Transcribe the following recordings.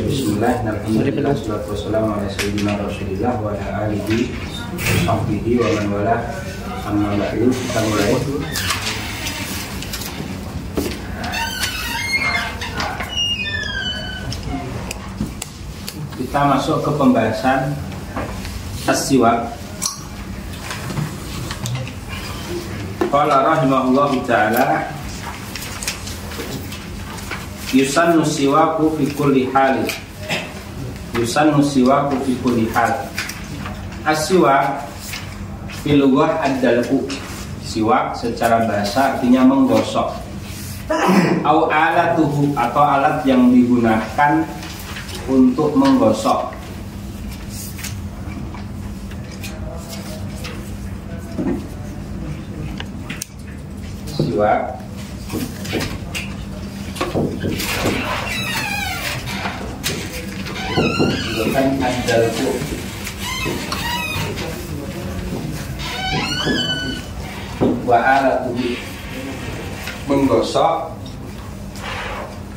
Bismillah, alhamdulillah, wassalatu wassalamu ala sayyidina Rasulillah wa ala alihi wa sahbihi wa man wala. Amma ba'du, kita mulai. Kita masuk ke pembahasan as-siwak. Qala rahimahullahu ta'ala, yusannu siwaku fi kulli hal. Yusannu siwaku fi kulli hal. As-siwak fil lughah ad-dalku. Siwak secara bahasa artinya menggosok. Au alatuhu, atau alat yang digunakan untuk menggosok. Siwak bukan ad-dalku. Wa alatuhu, menggosok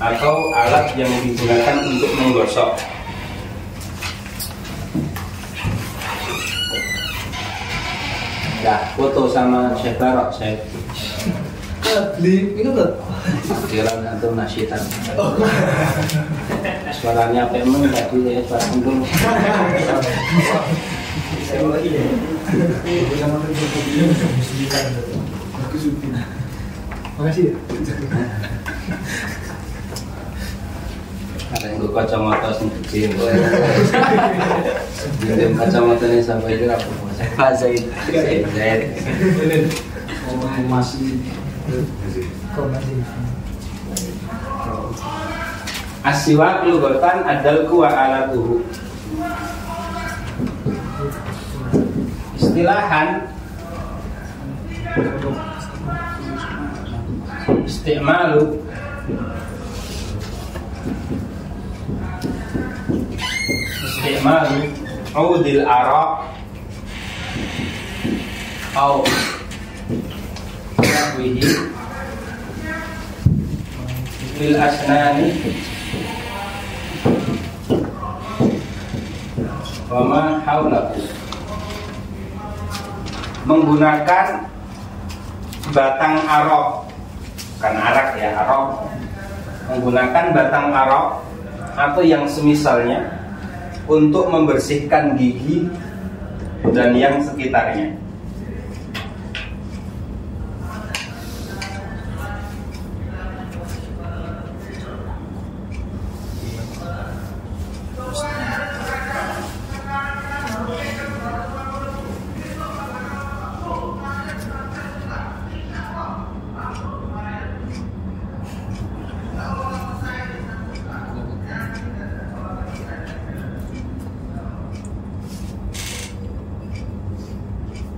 atau alat yang digunakan untuk menggosok. Ya, foto sama Syekh Barok, saya beli itu tuh kira antum nasyitan. Suaranya pemen tadi ya, suara untung. Makasih ya. Ada yang kacamata sing kecil. Jadi kacamata ini sampai kira apa? Zaid. Masih. As-siwak lughatan ad-dalku wa alatuhu. Istilahan isti'malu udil ara au nahwihi fil asnani wa ma haulahu. Menggunakan batang arok, bukan arak ya, arok. Menggunakan batang arok atau yang semisalnya untuk membersihkan gigi dan yang sekitarnya.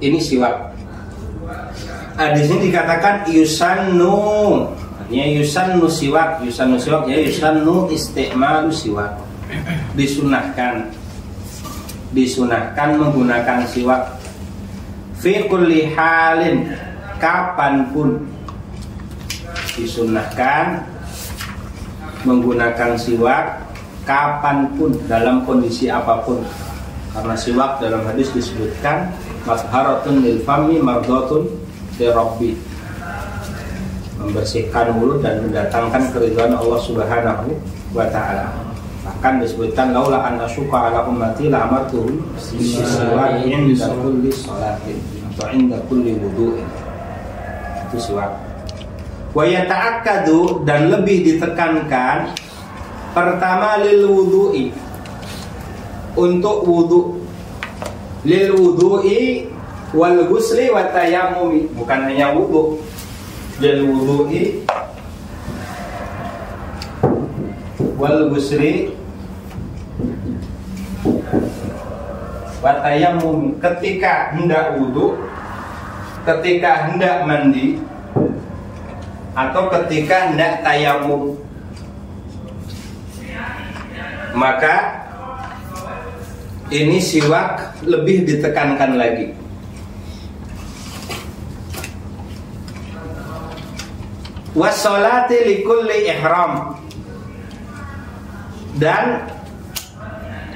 Ini siwak. Di sini dikatakan yusannu, artinya yusannu siwak. Yusannu siwak ya, yusannu isti'malu siwak. Disunahkan menggunakan siwak. Fi kulli halin, kapanpun disunahkan menggunakan siwak, kapanpun, dalam kondisi apapun. Karena siwak dalam hadis disebutkan matharatun lil fami mardatun li rabbi, membersihkan mulut dan mendatangkan keridhaan Allah Subhanahu wa taala. Bahkan disebutkan laula an asyqa ala ummati la amartuhum bis-siwak inda kulli sholatin atau inda kulli wudu'in. Itu siwak. Wa yata'akkadu, dan lebih ditekankan pertama lil wudu'i, untuk wudu, lil wudu'i wal ghusli wa tayammumi, bukan hanya wudu, lil wudu'i wal ghusli wa tayammumi, ketika hendak wudu, ketika hendak mandi, atau ketika hendak tayammum, maka ini siwak lebih ditekankan lagi. Wassolati likulli ihram, dan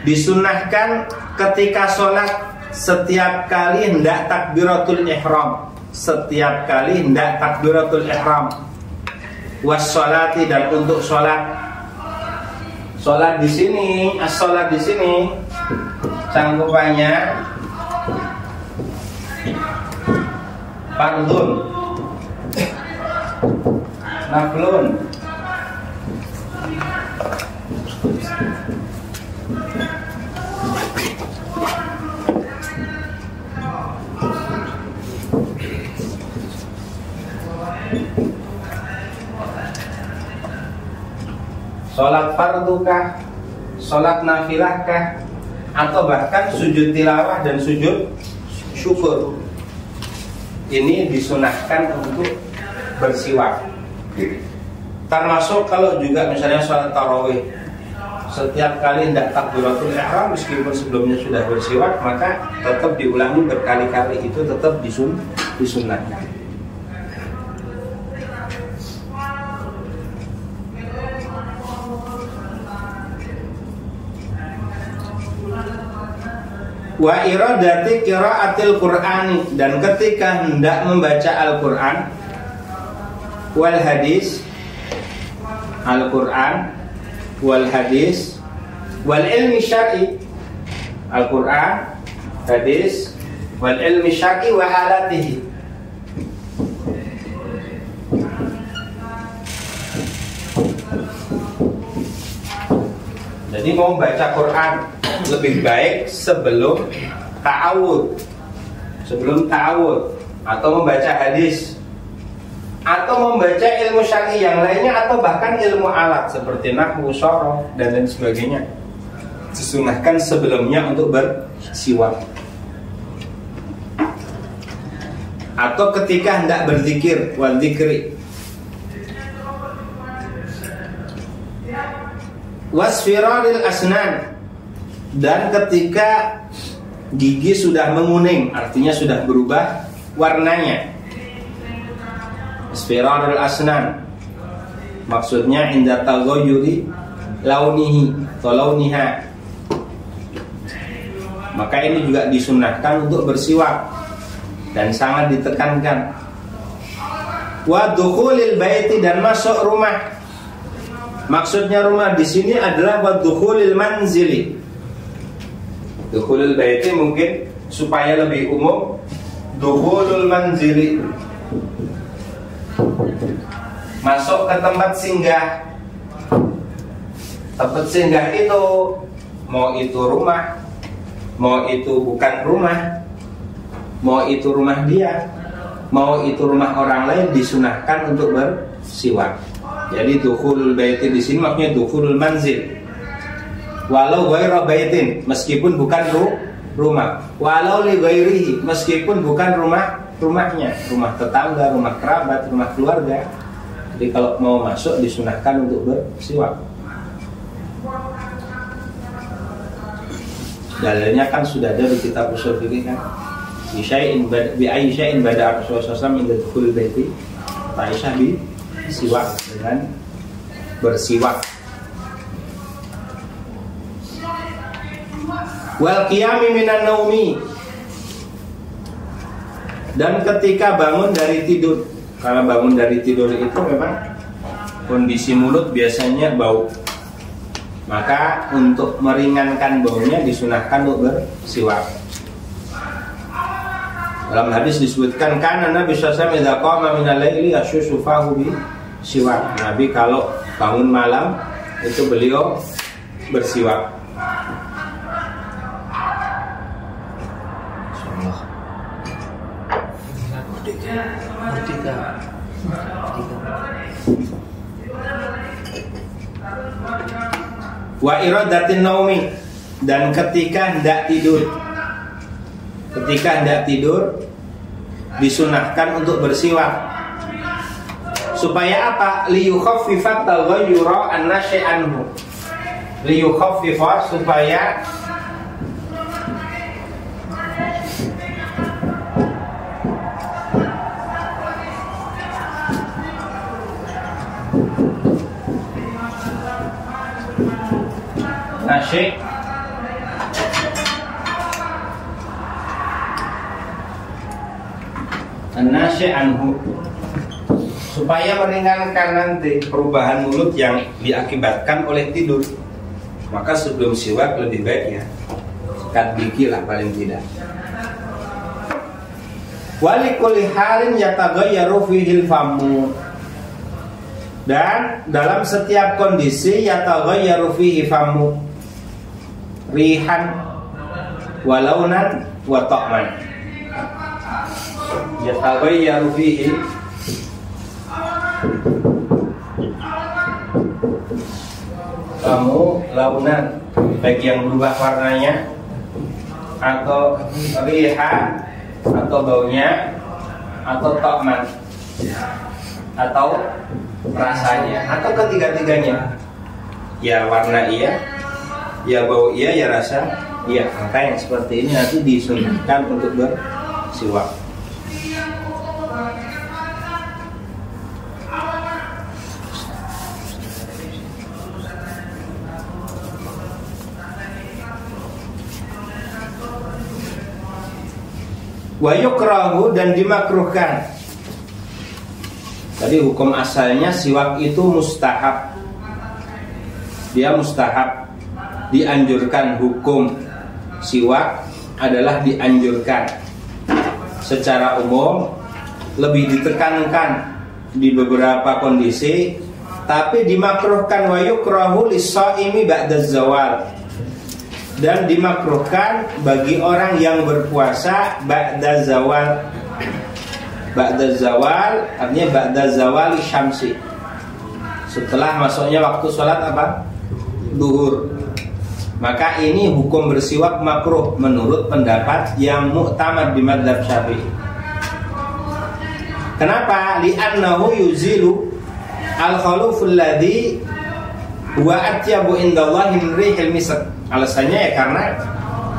Disunahkan ketika sholat setiap kali hendak takbiratul ihram. Setiap kali hendak takbiratul ihram. Was-sholati, dan untuk sholat. Sholat di sini, as-sholat di sini cangkupannya fardun, naflun. Sholat fardukah, sholat nafilahkah, atau bahkan sujud tilawah dan sujud syukur. Ini disunahkan untuk bersiwak. Termasuk kalau juga misalnya sholat tarawih, setiap kali hendak takbiratul ihram meskipun sebelumnya sudah bersiwak, maka tetap diulangi berkali-kali, itu tetap disunahkan. Wa iradati qiraatil Qur'ani, dan ketika hendak membaca Al-Qur'an, wal hadis, Al-Qur'an wal hadis, wal ilmi syar'i, Al-Qur'an, hadis, wal ilmi syar'i wa halatihi. Jadi mau baca Quran lebih baik sebelum ta'awud, atau membaca hadis, atau membaca ilmu syar'i yang lainnya, atau bahkan ilmu alat seperti nahwu, sharaf, dan lain sebagainya. Disunahkan sebelumnya untuk bersiwak. Atau ketika hendak berzikir, wal dzikri. Wasfiraril asnan, dan ketika gigi sudah menguning, artinya sudah berubah warnanya. Wasfiraril asnan maksudnya inda taghayyuri launihi atau launiha. Maka ini juga disunahkan untuk bersiwak dan sangat ditekankan. Wa dukhulil baiti, dan masuk rumah. Maksudnya rumah di sini adalah wa dukhulil manzili. Dukhulul baiti mungkin supaya lebih umum, dukhulul manzili, masuk ke tempat singgah. Tempat singgah itu mau itu rumah, mau itu bukan rumah, mau itu rumah dia, mau itu rumah orang lain, disunahkan untuk bersiwak. Jadi dukhulul baiti di sini maksudnya dukhulul manzil. Walau ghairu baitin, meskipun bukan rumah. Walau li ghairihi, meskipun bukan rumahnya, rumah tetangga, rumah kerabat, rumah keluarga. Jadi kalau mau masuk disunahkan untuk bersiwak. Dalilnya kan sudah ada di kitab ushul fikih kan. Bi ayyi syai'in bada Rasulullah sallallahu alaihi wasallam inda dukhulil baiti. Aisyah bi siwak, dengan bersiwak. Wal qiyami minan naumi, dan ketika bangun dari tidur. Karena bangun dari tidur itu memang kondisi mulut biasanya bau, maka untuk meringankan baunya disunahkan untuk bersiwak. Dalam hadis disebutkan kana Nabi sallallahu alaihi wasallam idza qama minal laili yashushu fahu bi siwak. Nabi kalau bangun malam itu beliau bersiwak. Wa iradatin naumi, dan ketika hendak tidur. Ketika hendak tidur disunahkan untuk bersiwak. Supaya apa? Liyukhaffifat taghayyura an-nasyi anhu. Liyukhaffifa, supaya nasyi an-nasyi' anhu, supaya meringankan nanti perubahan mulut yang diakibatkan oleh tidur. Maka sebelum siwak lebih baik ya sikat gigi lah paling tidak. Walikulli halin yataghayyaru fihi famu, dan dalam setiap kondisi yataghayyaru fihi famu, rihan walaunan wa ta'man. Yataghayyaru fihi famu launan, baik yang berubah warnanya atau rihan atau baunya atau ta'man atau rasanya atau ketiga-tiganya. Ya warna iya, ya bau iya, ya rasa iya. Maka yang seperti ini nanti disunahkan untuk bersiwak. Wa yukrahu, dan dimakruhkan. Tadi hukum asalnya siwak itu mustahab. Dia mustahab, dianjurkan. Hukum siwak adalah dianjurkan. Secara umum lebih ditekankan di beberapa kondisi, tapi dimakruhkan. Wa yukrahu lis-shaimi ba'da zawal, dan dimakruhkan bagi orang yang berpuasa ba'da zawal. Ba'da zawal artinya ba'da zawali syamsi, setelah masuknya waktu sholat apa? Duhur. Maka ini hukum bersiwak makruh menurut pendapat yang mu'tamad di madzhab Syafi'i. Kenapa? Li'annahu yuzilu al-khaluful ladzi huwa atyabu indallahi min rihil misk. Alasannya ya karena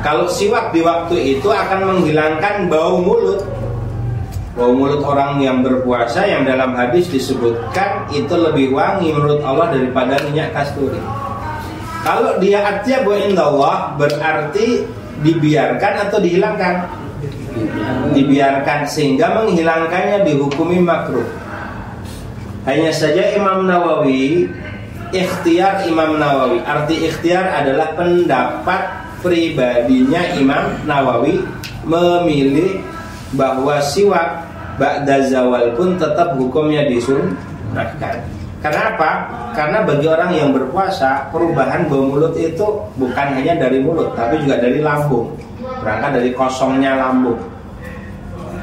kalau siwak di waktu itu akan menghilangkan bau mulut. Bau mulut orang yang berpuasa yang dalam hadis disebutkan itu lebih wangi menurut Allah daripada minyak kasturi. Kalau dia atyabu indallah berarti dibiarkan atau dihilangkan? Dibiarkan, sehingga menghilangkannya dihukumi makruh. Hanya saja Imam Nawawi, ikhtiar Imam Nawawi, arti ikhtiar adalah pendapat pribadinya Imam Nawawi, memilih bahwa siwak ba'da zawal pun tetap hukumnya disunahkan. Kenapa? Karena bagi orang yang berpuasa, perubahan bau mulut itu bukan hanya dari mulut, tapi juga dari lambung, berangkat dari kosongnya lambung.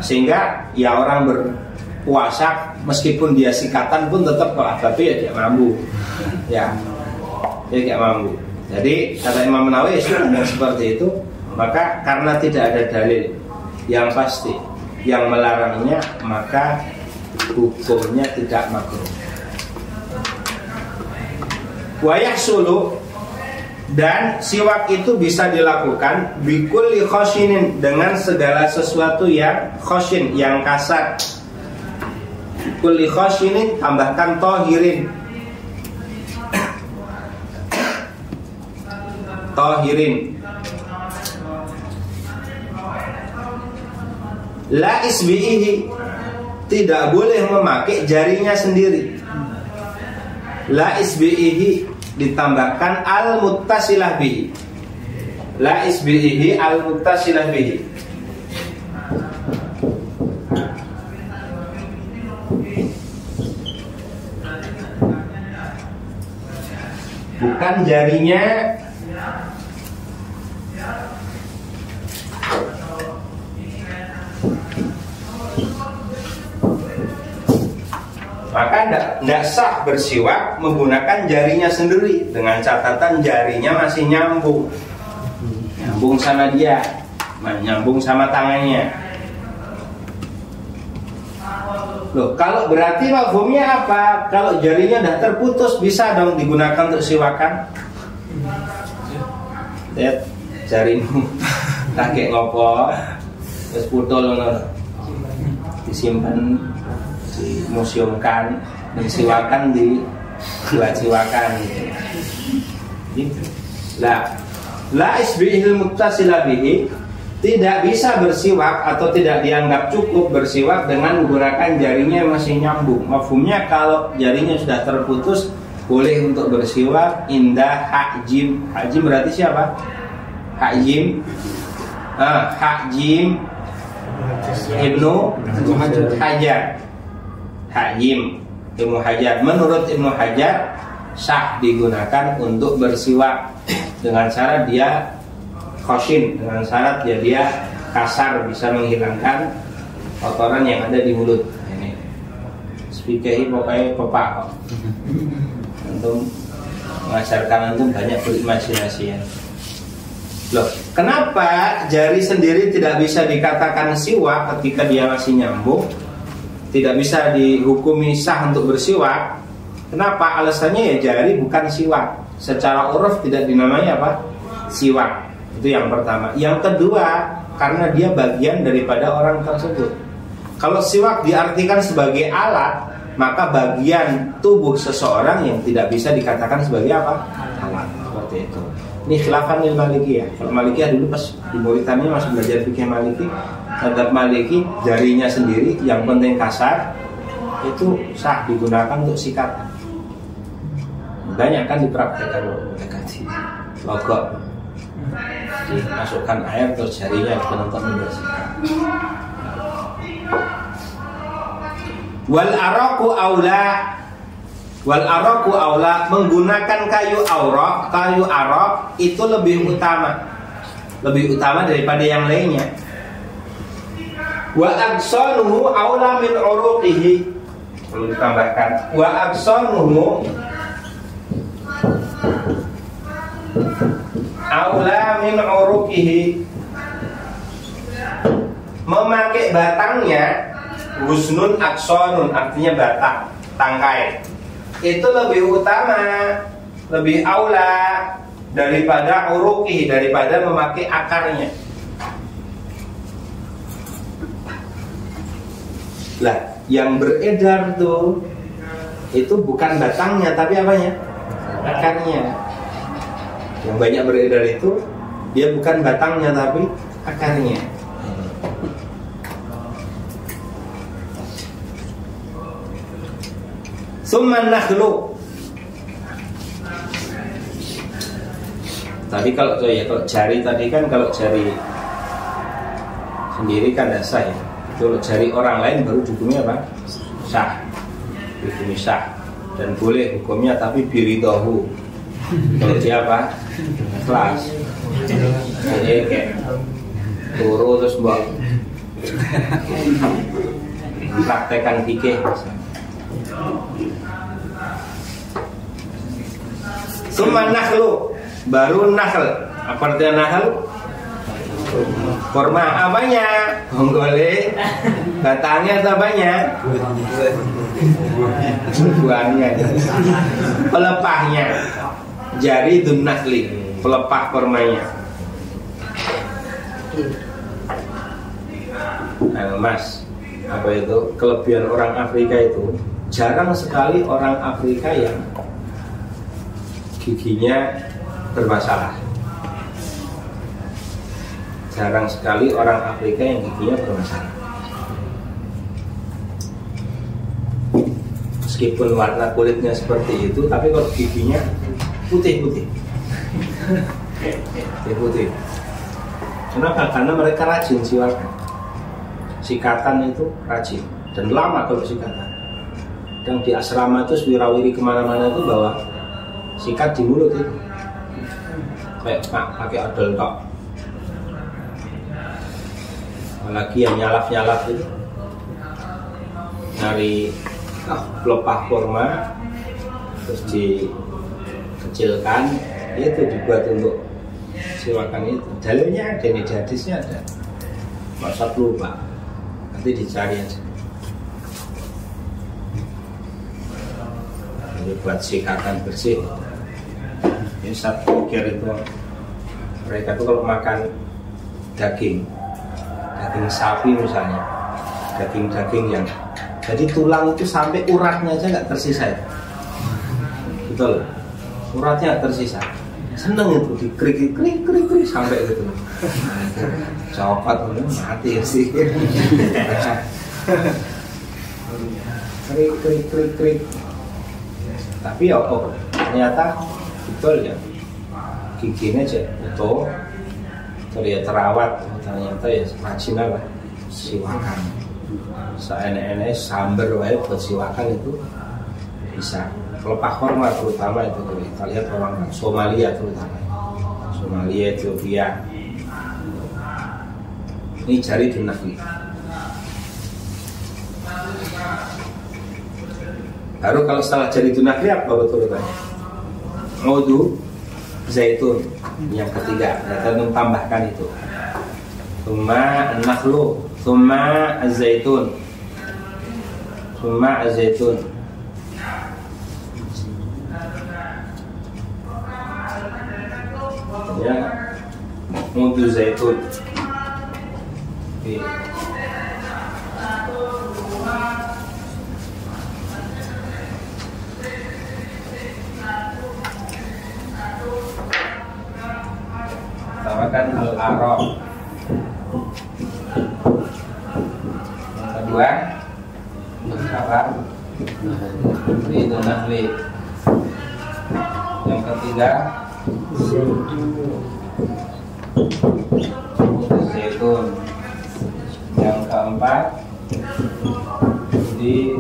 Sehingga ya orang berpuasa meskipun dia sikatan pun tetap tapi ya dia mampu. Ya, dia kayak mampu. Jadi kata Imam Nawawi sudah seperti itu. Maka karena tidak ada dalil yang pasti yang melarangnya, maka hukumnya tidak makruh. Wayahsulu, dan siwak itu bisa dilakukan bikulli khoshinin, dengan segala sesuatu yang khoshin, yang kasar. Kulli khoshinin tambahkan tohirin. Tohirin. La isbihi, tidak boleh memakai jarinya sendiri. La isbihi ditambahkan al-muttasilah bihi. La isbihi al-muttasilah bihi. Bukan jarinya. Maka tidak sah bersiwak menggunakan jarinya sendiri, dengan catatan jarinya masih nyambung sama dia, nyambung sama tangannya. Loh, kalau berarti mafhumnya apa? Kalau jarinya udah terputus, bisa dong digunakan untuk siwakan? Lihat jarimu kakek ngopo terus putul, disimpan, dimuseumkan, disiwakan di siwakan gitu. La isbihil muttasila bihi, tidak bisa bersiwak atau tidak dianggap cukup bersiwak dengan menggunakan jarinya yang masih nyambung. Mafhumnya kalau jarinya sudah terputus boleh untuk bersiwak indah hakjim. Hakjim berarti siapa? Hakjim. Hakjim Ibnu Hajar. Hakjim Ibnu Hajar. Menurut Ibnu Hajar sah digunakan untuk bersiwak dengan syarat dia khoshin, dengan syarat dia kasar, bisa menghilangkan kotoran yang ada di mulut. Ini spikehi pokoknya pepak kok. Antum mengajarkan antum banyak berimajinasi ya. Loh, kenapa jari sendiri tidak bisa dikatakan siwak ketika dia masih nyambung? Tidak bisa dihukumi sah untuk bersiwak. Kenapa? Alasannya ya jari bukan siwak. Secara uruf tidak dinamai apa? Siwak. Itu yang pertama. Yang kedua, karena dia bagian daripada orang tersebut. Kalau siwak diartikan sebagai alat, maka bagian tubuh seseorang yang tidak bisa dikatakan sebagai apa? Alat. Seperti itu. Ini khilafan lil Malikiyah. Kalau Malikiyah dulu pas di Mauritania masih belajar fikih Maliki, terhadap Maliki jarinya sendiri yang penting kasar itu sah digunakan untuk sikat. Banyak kan dipraktekkan mereka di logok, dimasukkan air terus jarinya untuk membersihkan. Wal araku aula, wal araku aula, menggunakan kayu arak itu lebih utama daripada yang lainnya. Wa aksanuhu aula min uruqihi, perlu ditambahkan wa aksanuhu aula min uruqihi, memakai batangnya. Husnun aksonun artinya batang, tangkai, itu lebih utama, lebih aula daripada uruki, daripada memakai akarnya. Lah, yang beredar tuh itu bukan batangnya tapi apanya? Akarnya. Yang banyak beredar itu dia bukan batangnya tapi akarnya. Summan nakhlu. Tadi kalau jari tadi kan, kalau jari sendiri kan tidak sah ya. Kalau jari orang lain baru hukumnya apa? Sah. Hukumnya sah. Dan boleh hukumnya tapi biridahu. Kalau dia apa? Ikhlas. Jadi kayak turu terus buat praktekan fikih. Summa nakhlu, baru nakhl. Apa artinya nakhl? Kurma apanya? Bonggole. Batangnya atau apanya? Buahnya. Pelepahnya. Jari dun nakhli, pelepah kurmanya. Mas, apa itu? Kelebihan orang Afrika itu, jarang sekali orang Afrika yang giginya bermasalah. Jarang sekali orang Afrika yang giginya bermasalah. Meskipun warna kulitnya seperti itu, tapi kalau giginya putih-putih. Putih-putih. Kenapa? Karena mereka rajin siwakan. Sikatan itu rajin dan lama kalau sikatan. Dan di asrama itu wirawiri kemana-mana itu bawa sikat di mulut itu, kayak pakai odol tok. Apalagi yang nyalaf itu nyari pelepah kurma terus dikecilkan, itu dibuat untuk siwakan itu. Dalilnya ada, ini di hadisnya ada. Maksud lupa, nanti dicari aja. Ini buat sikatan bersih. Ini saya pikir itu mereka tuh kalau makan daging sapi misalnya, daging yang jadi tulang itu sampai uratnya aja nggak tersisa, betul? Uratnya nggak tersisa. seneng itu dikrik sampai gitu. Copot mati ya sih. Krik. Tapi ya ternyata betul ya. Giginya aja betul. Terlihat terawat, ternyata ya rajin lah siwakan. Enak-enak samber wae buat siwakan itu bisa. Pelepah korma terutama itu kita lihat orang Somalia terutama Somalia, Ethiopia ini jari dunafli. Baru kalau setelah jari dunafli apa betul-betulnya? Wudu zaitun yang ketiga, kita menambahkan itu. Tsumma an-nakhlu, tsumma az-zaitun, tsumma az-zaitun. Ya, wudu zaitun. Oke. Tambahkan al-araq. Yang kedua apa? Itu nafli. Yang ketiga zaitun. Yang keempat di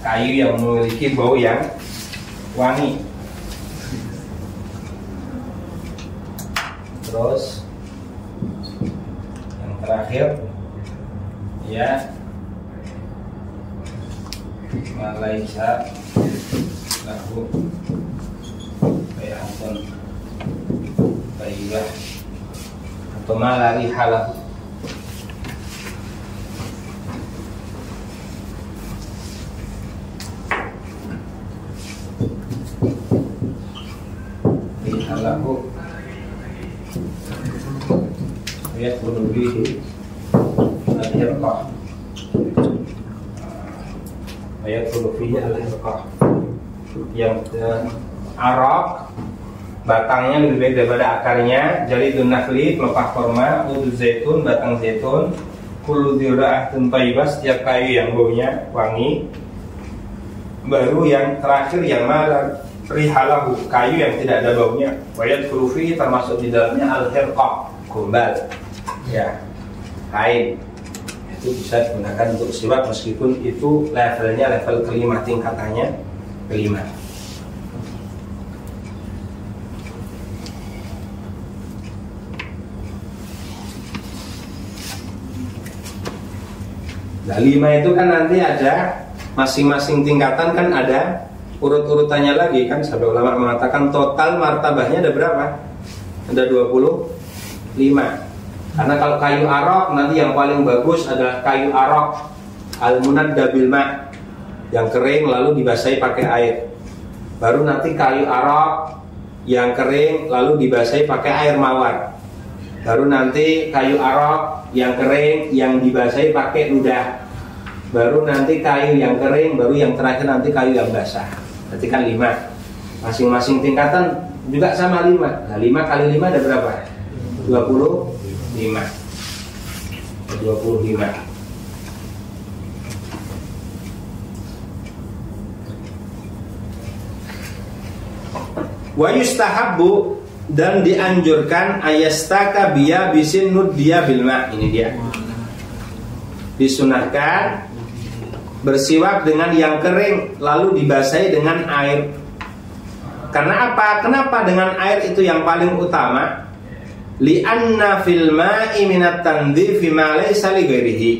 kayu yang memiliki bau yang wangi. Terus yang terakhir ya malaisa lahu bayatun bayyah atau malari halah. Halahu yadkhulu bihi al-hirqah wa yadkhulu fihi al-hirqah. Yang araq batangnya lebih baik daripada akarnya. Jaridun nakhli pelepah korma, wudu zaitun batang zaitun, kullu dzira'atin thayyibah setiap kayu yang baunya wangi. Baru yang terakhir yang malar rihalahu kayu yang tidak ada baunya. Wa yadkhulu fihi termasuk di dalamnya al-hirqah gombal. Ya, kain itu bisa digunakan untuk siwak meskipun itu levelnya level kelima, tingkatannya kelima. Nah, 5 itu kan nanti ada masing-masing tingkatan kan ada urut-urutannya lagi kan. Sampai ulama mengatakan total martabahnya ada berapa? Ada 25. Karena kalau kayu araq nanti yang paling bagus adalah kayu araq al-munadda bil ma, yang kering lalu dibasahi pakai air. Baru nanti kayu araq yang kering lalu dibasahi pakai air mawar. Baru nanti kayu araq yang kering yang dibasahi pakai ludah. Baru nanti kayu yang kering, baru yang terakhir nanti kayu yang basah. Berarti kan 5. Masing-masing tingkatan juga sama 5. Nah, 5 kali 5 ada berapa? 25. Wa yustahabbu dan dianjurkan ayastaka biya bisin nuddiya bilma. Ini dia. Disunahkan bersiwak dengan yang kering lalu dibasahi dengan air. Karena apa? Kenapa dengan air itu yang paling utama? Li'anna fil ma'i minat tandhifi ma laysa li ghairihi.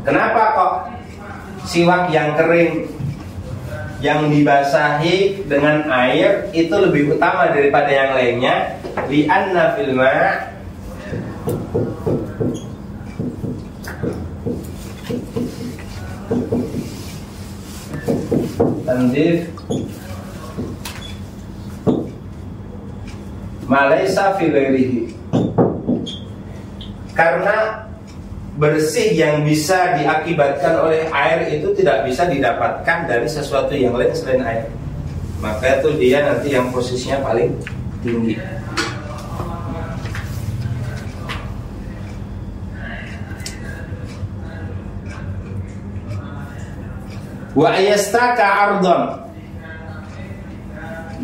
Kenapa kok siwak yang kering yang dibasahi dengan air itu lebih utama daripada yang lainnya? Li'anna fil ma' tandhif malaysa fi ghairihi. Karena bersih yang bisa diakibatkan oleh air itu tidak bisa didapatkan dari sesuatu yang lain selain air. Maka itu dia nanti yang posisinya paling tinggi. Wa ayastaka ardon,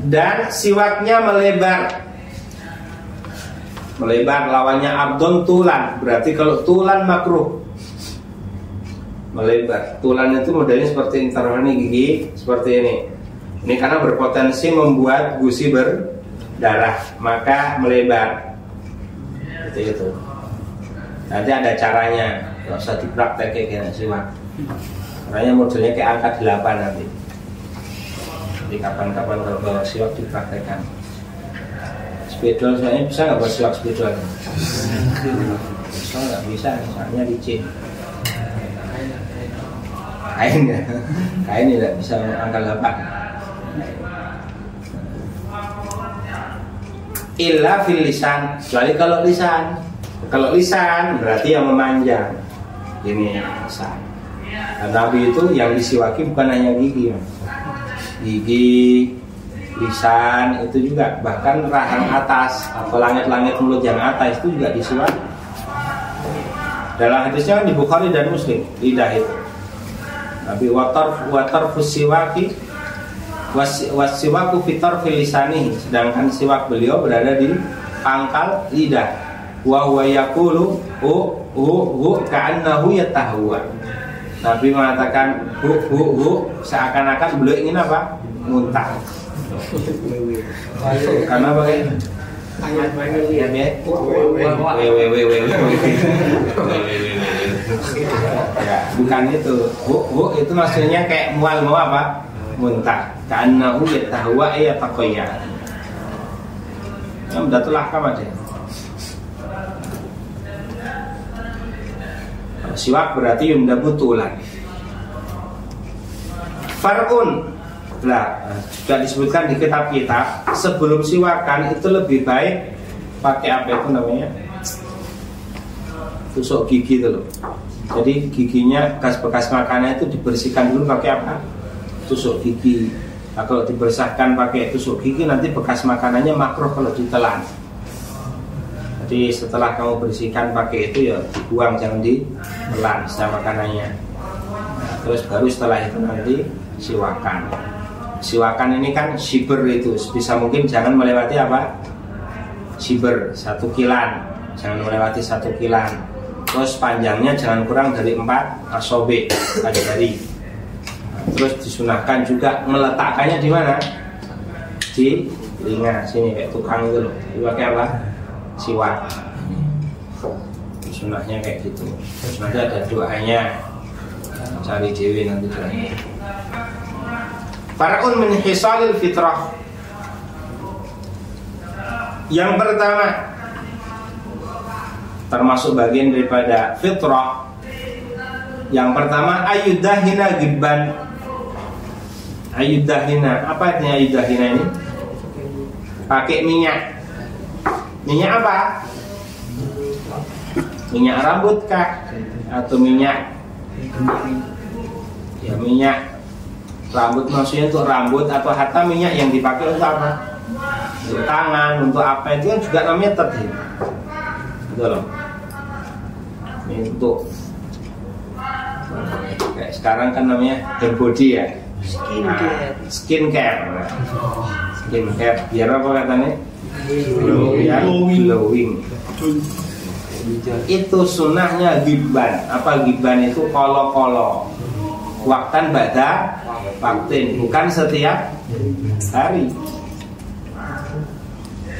dan siwaknya melebar. Melebar lawannya ardon tulan. Berarti kalau tulan makruh. Melebar. Tulan itu modelnya seperti interoni gigi seperti ini. Ini karena berpotensi membuat gusi berdarah, maka melebar. Seperti itu. Nanti ada caranya. Gak usah dipraktekin kayak siwak. Karena modelnya kayak angka 8 nanti. Jadi kapan-kapan kalau bawa siwak dipraktekkan. Spidol soalnya bisa nggak buat siwak spidol? Bisa nggak bisa, soalnya licin. Kain ya, kain tidak bisa angka 8. Illa fil lisan, kecuali kalau lisan. Kalau lisan berarti yang memanjang. Ini lisan. Dan Nabi itu yang disiwaki bukan hanya gigi, gigi, lisan itu juga, bahkan rahang atas atau langit-langit mulut yang atas itu juga disiwaki. Dalam hadisnya di Bukhari dan Muslim, lidah itu. Nabi watar fusiwaki wasiwaku fitar filisani, sedangkan siwak beliau berada di pangkal lidah. Wa huwa yaqulu ka'annahu yatahwa. Nabi mengatakan seakan-akan beliau ingin apa? Muntah. Karena bagaimana? Ya, bukan itu. Itu maksudnya kayak mual mau apa? Muntah. Karena yatahwa yataqayya. Yang datulah kamu aja. Siwak berarti yumdabu tulan. Far'un, nah, sudah disebutkan di kitab-kitab. Sebelum siwakan itu lebih baik pakai apa itu namanya? Tusuk gigi itu loh. Jadi giginya bekas makannya itu dibersihkan dulu pakai apa? Tusuk gigi. Nah, kalau dibersihkan pakai tusuk gigi nanti bekas makanannya makruh kalau ditelan. Jadi setelah kamu bersihkan pakai itu ya dibuang, jangan ditelan setelah makanannya. Nah, terus baru setelah itu nanti siwakan. Siwakan ini kan siber itu, bisa mungkin jangan melewati apa? Siber, 1 kilan. Jangan melewati 1 kilan. Terus panjangnya jangan kurang dari 4 asobe, ada jari. Nah, terus disunahkan juga meletakkannya di mana? Di telinga sini kayak tukang itu loh. Dipakai apa? Siwak. Sunahnya kayak gitu. Terus nanti ada doanya, cari dewi nanti doanya. Far'un min hisalil fitrah. Yang pertama, termasuk bagian daripada fitrah. Yang pertama ayudahina gibban. Ayudahina, apa artinya ayudahina ini? Pakai minyak. Minyak apa? Minyak rambut kah? Atau minyak? Ya minyak rambut, maksudnya untuk rambut. Atau hatta minyak yang dipakai untuk apa? Untuk tangan, untuk apa, itu kan juga namanya tadhib. Betul loh. Ini untuk kayak sekarang kan namanya hair body ya. Skincare. Biar apa katanya? Glowing. Itu sunnahnya gibban. Apa gibban itu? Kolo-kolo. Waktan bada waktin, bukan setiap hari.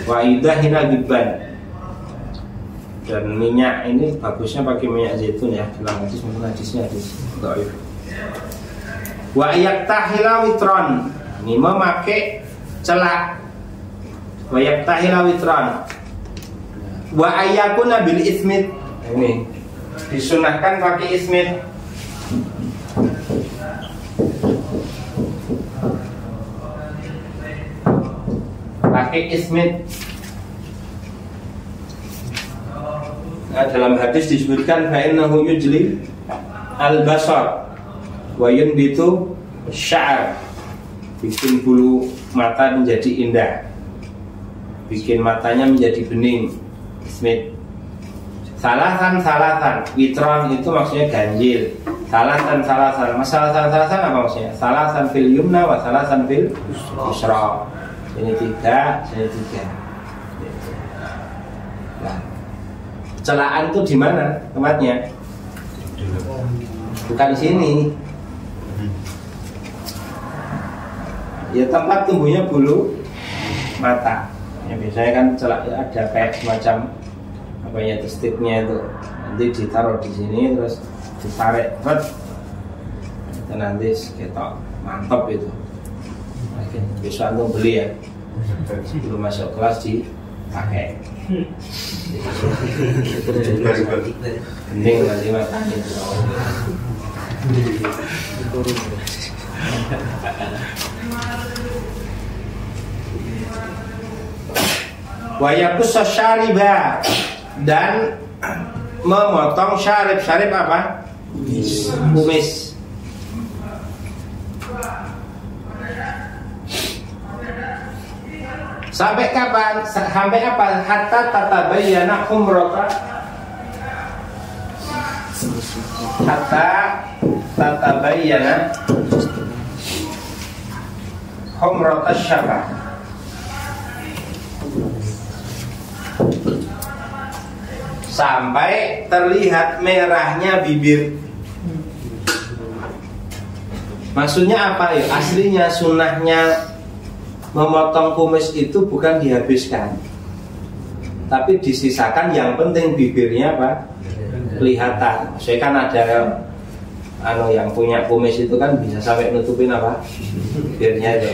Wa idahina gibban. Dan minyak ini bagusnya pakai minyak zaitun ya. Dalam hadis mungkin hadisnya hadis dhaif. Wa yaktahila witron. Ini memakai celak. Wa yaktahila witron. Wa ayyakuna bil ismid. Ini disunahkan pakai ismid. Pakai ismid. dalam hadis disebutkan fa innahu yujli al-basar wa yunbitu sya'ar, bikin bulu mata menjadi indah, bikin matanya menjadi bening. Smith. Salasan, witron itu maksudnya ganjil. Salasan, masalah salasan apa maksudnya? Salasan fil yumna wa salasan fil yusra. Ini 3, ini 3. Nah, celaan itu di mana tempatnya? Bukan di sini. Ya tempat tumbuhnya bulu mata. Ya, biasanya kan celak ya, ada kayak semacam apa ya, sticknya itu nanti ditaruh di sini terus ditarik itu nanti ketok mantap itu. Besok antum beli ya, sebelum masuk kelas dipakai. Gending nanti matanya. Wayakus syariba, dan memotong syarib. Syarib apa? Kumis. Sampai kapan? Sampai apa? Hatta tatabayyana humrata. Hatta tatabayyana humrata syabah. Sampai terlihat merahnya bibir. Maksudnya apa ya? Aslinya sunnahnya memotong kumis itu bukan dihabiskan, tapi disisakan. Yang penting bibirnya apa? Kelihatan. Saya kan ada yang punya kumis itu kan bisa sampai nutupin apa? Bibirnya itu.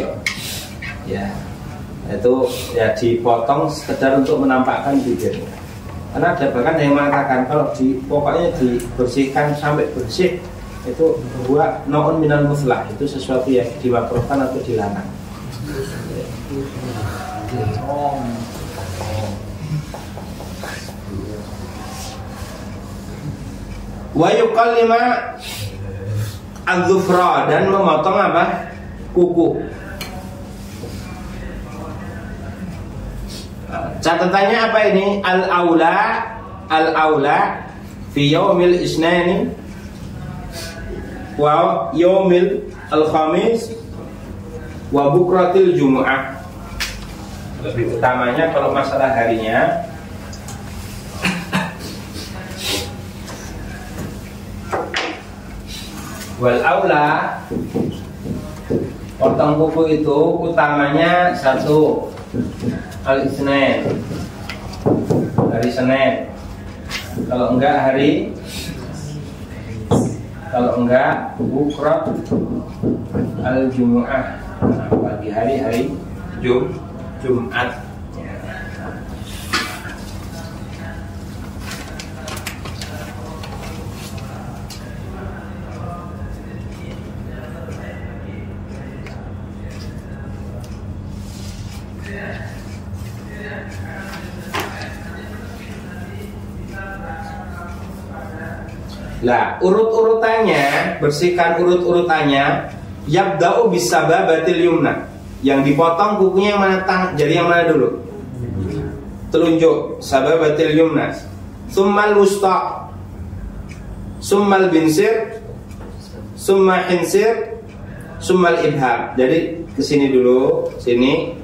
Ya. Itu ya dipotong sekedar untuk menampakkan bibirnya. Karena ada bahkan yang mengatakan kalau pokoknya dibersihkan sampai bersih itu buat naun minal muslah, itu sesuatu yang dimakruhkan atau dilarang. Wa yuqallima al-dhufra, dan memotong apa? Kuku. Catatannya apa ini? Al-aula fi yaumil isnani wa yaumil al-khamis wa bukratil jumu'ah. Lebih utamanya kalau masalah harinya, wal aula, potong kuku itu utamanya satu al-Isnin, hari Senin. Kalau enggak bukrat al-Jumu'ah, pagi hari Jumat. Lah, urut-urutannya, bersihkan urut-urutannya. Yabda'u bisababatil yumna. Yang dipotong kukunya yang mana? Jari yang mana dulu? Telunjuk, sababatil yumna. Summal wusta, summal binsir, summa hinsir, summal ibham. Jadi kesini dulu, sini,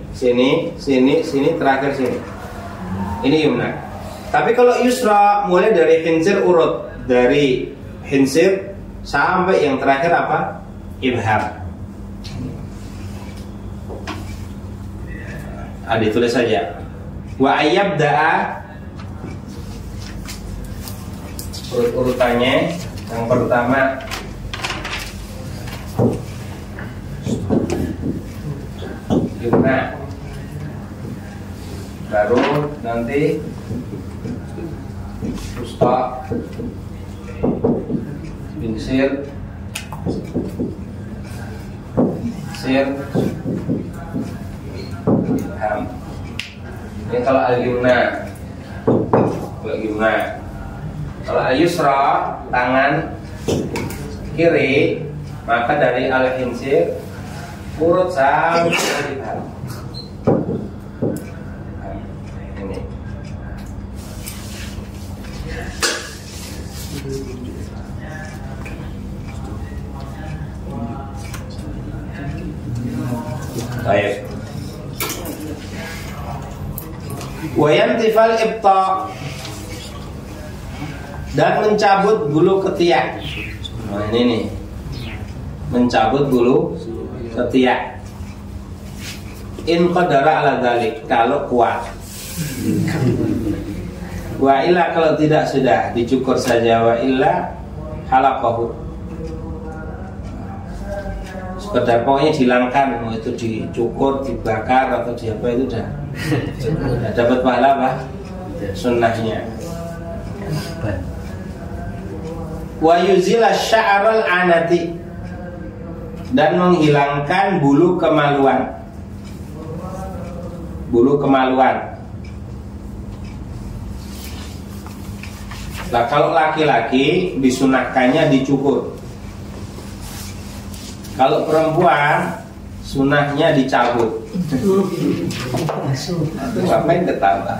terakhir sini. Ini yumna. Tapi kalau yusra, mulai dari hinsir urut, dari hinsir sampai yang terakhir apa? Ibham. Ditulis saja. Wa ayyabda'a, urut-urutannya. Yang pertama yumna, baru nanti wusta, binsir, sir, ibham. Ini kalau al-yumna. Kalau al-yusra tangan kiri, maka dari al-khinsir urut sampai di bawah. Ini. Baik. Wayantifal ibta, dan mencabut bulu ketiak. Nah ini nih, mencabut bulu ketiak. In qadara ala dzalik, kalau kuat. Wa illa, kalau tidak sudah dicukur saja. Wa illa halaqahu, sekedar pokoknya dihilangkan, mau itu dicukur, dibakar atau di apa itu udah dapat pahala apa? Sunnahnya. Wa yuzila sya'ral anati, dan menghilangkan bulu kemaluan. Bulu kemaluan. Nah kalau laki-laki disunahkannya dicukur. Kalau perempuan sunahnya dicabut. Itu ngapain ketawa?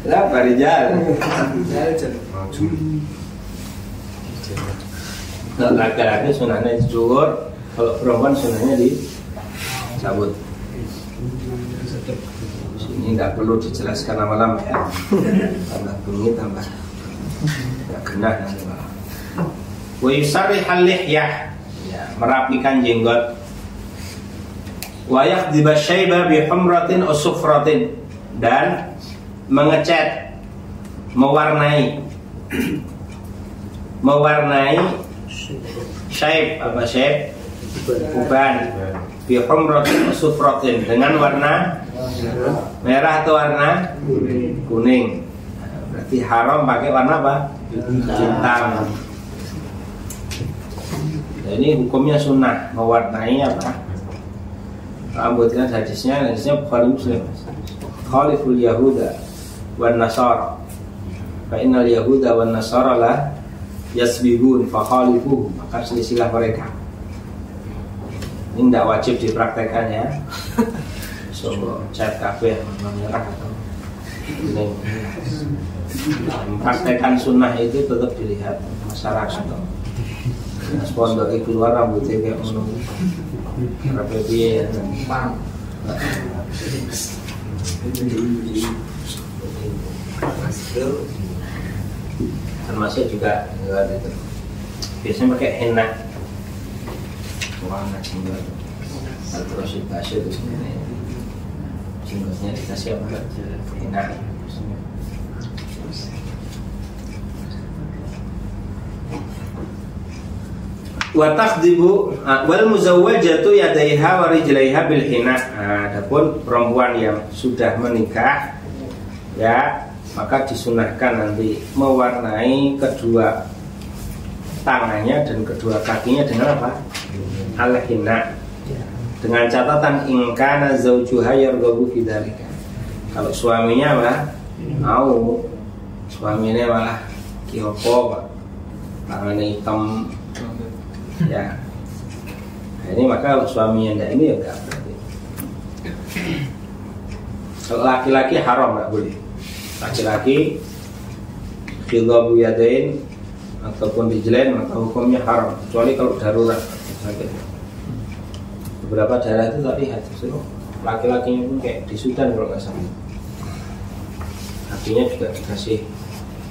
Lah Rijal. Kalau laki-laki sunahnya dicukur, kalau perempuan sunahnya dicabut. Ini nggak perlu dijelaskan lama-lama ya. Tambah bunyi tambah nggak genah nanti malah. Wa yusarrihal lihyah, ya, merapikan jenggot. Wa yakhdhiba syaiba bi humratin aw sufratin, dan mengecat, mewarnai syaib, apa syaib? Uban. Bi humratin aw sufratin, dengan warna merah atau warna kuning. Berarti haram pakai warna apa? Hitam. Nah, ini hukumnya sunnah, mewarnai apa? Ambutkan hadisnya Bukhari Muslim. Khaliful Yahuda wan Nasara, fa innal Yahuda wan Nasara la yasbihun fa khalifuhum, maka selisilah mereka. Ini tidak wajib dipraktekkan ya. So, cat kafe merah atau ini. Mempraktekkan sunnah itu tetap dilihat masyarakat. Pondok itu keluar rambutnya kayak menunggu rapi ya. Termasuk juga itu. Biasanya pakai henna, warna jenggot. Terus itu sebenarnya jenggotnya dikasih apa? Henna. Wa takhdibu wal muzawwajatu yadaiha wa rijlaiha bil hina. Adapun perempuan yang sudah menikah ya, maka disunahkan nanti mewarnai kedua tangannya dan kedua kakinya dengan apa? Al hina. Dengan catatan in kana zawjuha yarghabu fi dzalika. Kalau suaminya malah mau, suaminya malah kiopo, Pak. Tangannya hitam. Ya, nah, ini maka kalau suaminya tidak ini ya enggak berarti. Kalau laki-laki haram nggak boleh. Laki-laki fidhabu yadain ataupun dijelain maka hukumnya haram, kecuali kalau darurat sakit. Beberapa daerah itu tadi hadis itu laki-lakinya pun kayak di Sudan kalau nggak salah, kakinya juga dikasih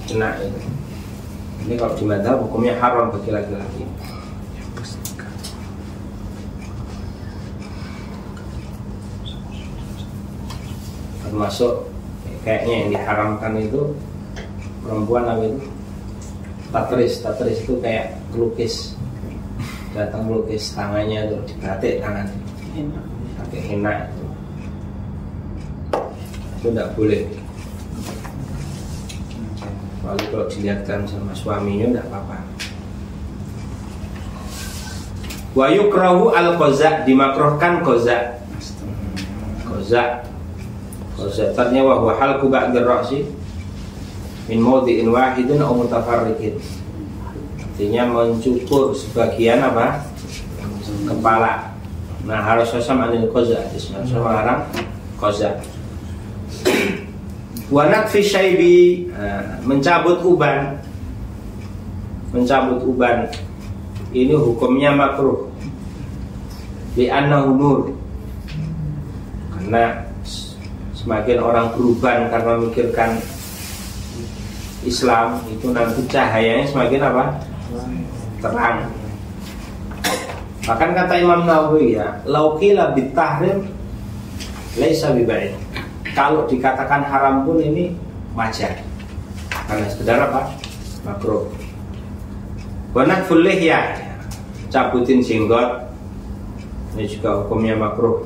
kena itu. Ini kalau di madzhab hukumnya haram bagi laki-laki. Termasuk kayaknya yang diharamkan itu perempuan apa itu? Tatris itu kayak pelukis, datang melukis tangannya tuh, dibatik tangan pakai henna itu tidak boleh. Lalu kalau dilihatkan sama suaminya tidak apa-apa. Wa yukrahu al-qaza, dimakruhkan qaza. Qazatan wa huwa halqu ba'dir ra'si min mawdi'in wahidin aw mutafarriqin. Artinya mencukur sebagian apa? Kepala. Nah, harus sama anil qaza, isma melarang qaza. Wa nakfi syaibi, mencabut uban. Mencabut uban ini hukumnya makruh. Li annahu nur. Karena semakin orang beruban karena memikirkan Islam, itu nanti cahayanya semakin apa? Terang. Bahkan kata Imam Nawawi ya, laukila bitahrim laisa biba'id. Kalau dikatakan haram pun ini wajar. Karena sekedar apa? Makruh. Wa nakful lihya, cabutin jenggot. Ini juga hukumnya makruh.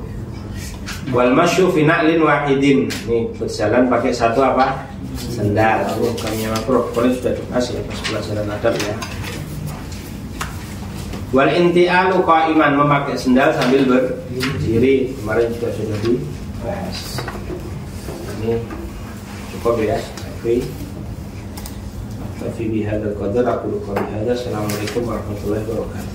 Wal masyu fi na'lin wahidin, ini berjalan pakai satu apa? Sendal. Ini hukumnya makruh. Boleh sudah dibahas ya pas pelajaran adab ya. Wal inti'alu qa'iman, memakai sendal sambil berdiri, kemarin juga sudah dibahas. Ini cukup ya. Tapi bihadzal qadar aku qouli hadza. Assalamualaikum warahmatullahi wabarakatuh.